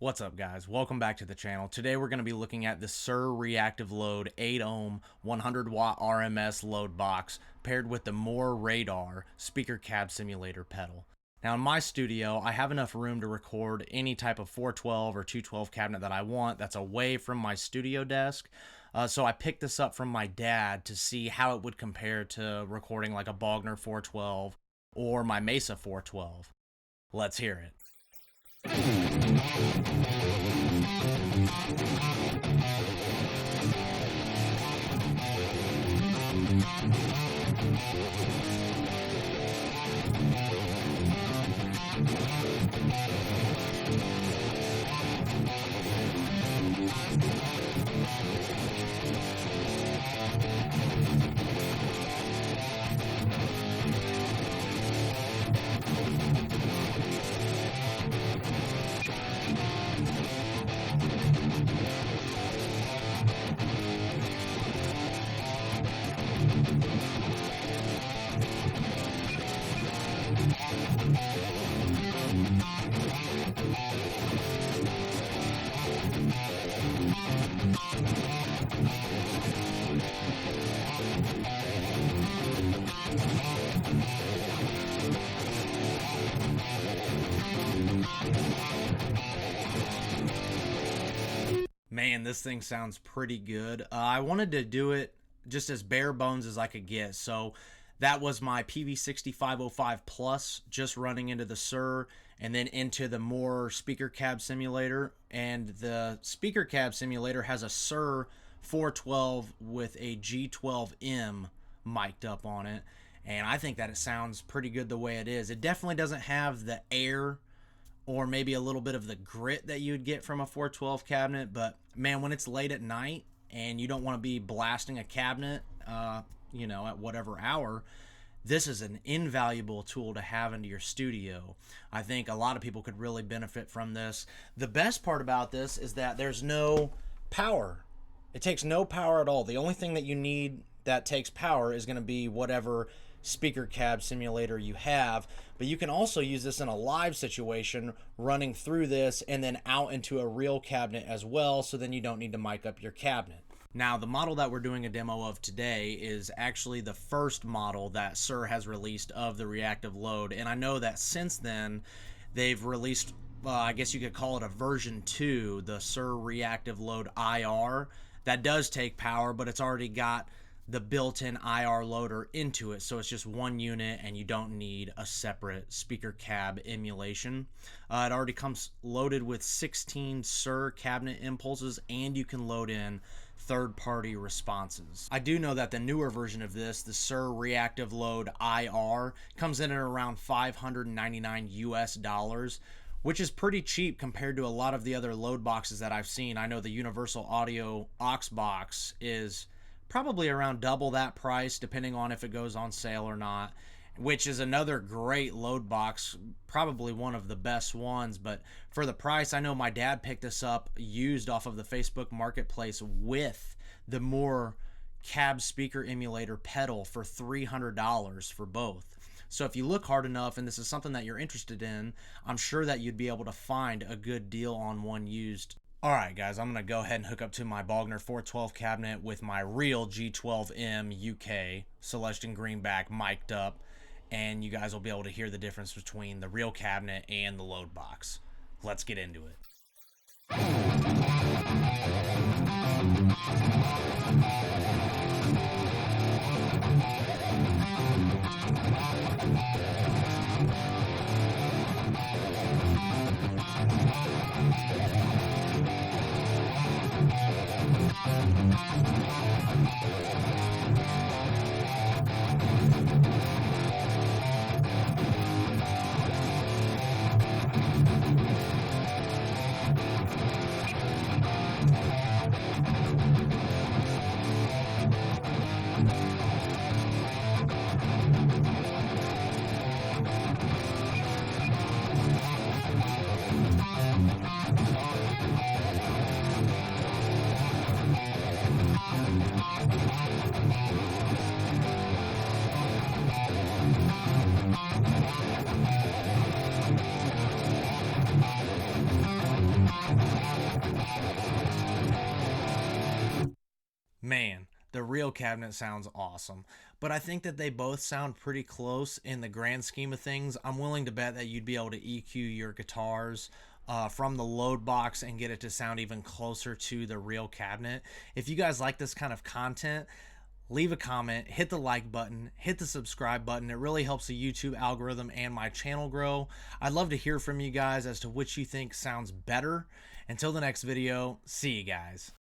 What's up, guys? Welcome back to the channel. Today we're going to be looking at the Suhr reactive load 8 ohm 100 watt RMS load box paired with the Moore radar speaker cab simulator pedal. Now in my studio I have enough room to record any type of 412 or 212 cabinet that I want that's away from my studio desk. So I picked this up from my dad to see how it would compare to recording like a Bogner 412 or my Mesa 412. Let's hear it. Man, this thing sounds pretty good. I wanted to do it just as bare bones as I could get. So that was my PV6505 Plus just running into the Suhr and then into the Moore speaker cab simulator. And the speaker cab simulator has a Suhr 412 with a G12M mic'd up on it. And I think that it sounds pretty good the way it is. It definitely doesn't have the air or maybe a little bit of the grit that you'd get from a 412 cabinet, but man, when it's late at night and you don't want to be blasting a cabinet, at whatever hour, this is an invaluable tool to have into your studio. I think a lot of people could really benefit from this. The best part about this is that there's no power. It takes no power at all. The only thing that you need that takes power is going to be whatever speaker cab simulator you have, but you can also use this in a live situation, running through this and then out into a real cabinet as well, so then you don't need to mic up your cabinet. Now, the model that we're doing a demo of today is actually the first model that Suhr has released of the reactive load, and I know that since then they've released, I guess you could call it a version 2, the Suhr reactive load IR, that does take power, but it's already got the built-in IR loader into it, so it's just one unit and you don't need a separate speaker cab emulation. It already comes loaded with 16 Suhr cabinet impulses, and you can load in third-party responses. I do know that the newer version of this, the Suhr reactive load IR, comes in at around $599 US, which is pretty cheap compared to a lot of the other load boxes that I've seen. I know the Universal Audio aux box is probably around double that price, depending on if it goes on sale or not, which is another great load box, probably one of the best ones. But for the price, I know my dad picked this up used off of the Facebook Marketplace with the Moore cab speaker emulator pedal for $300 for both. So if you look hard enough and this is something that you're interested in, I'm sure that you'd be able to find a good deal on one used. Alright guys, I'm going to go ahead and hook up to my Bogner 412 cabinet with my real G12M UK Celestion greenback mic'd up, and you guys will be able to hear the difference between the real cabinet and the load box. Let's get into it. man, the real cabinet sounds awesome. But I think that they both sound pretty close in the grand scheme of things. I'm willing to bet that you'd be able to EQ your guitars from the Loadbox and get it to sound even closer to the real cabinet. If you guys like this kind of content, leave a comment, hit the like button, hit the subscribe button. It really helps the YouTube algorithm and my channel grow. I'd love to hear from you guys as to which you think sounds better. Until the next video, see you guys.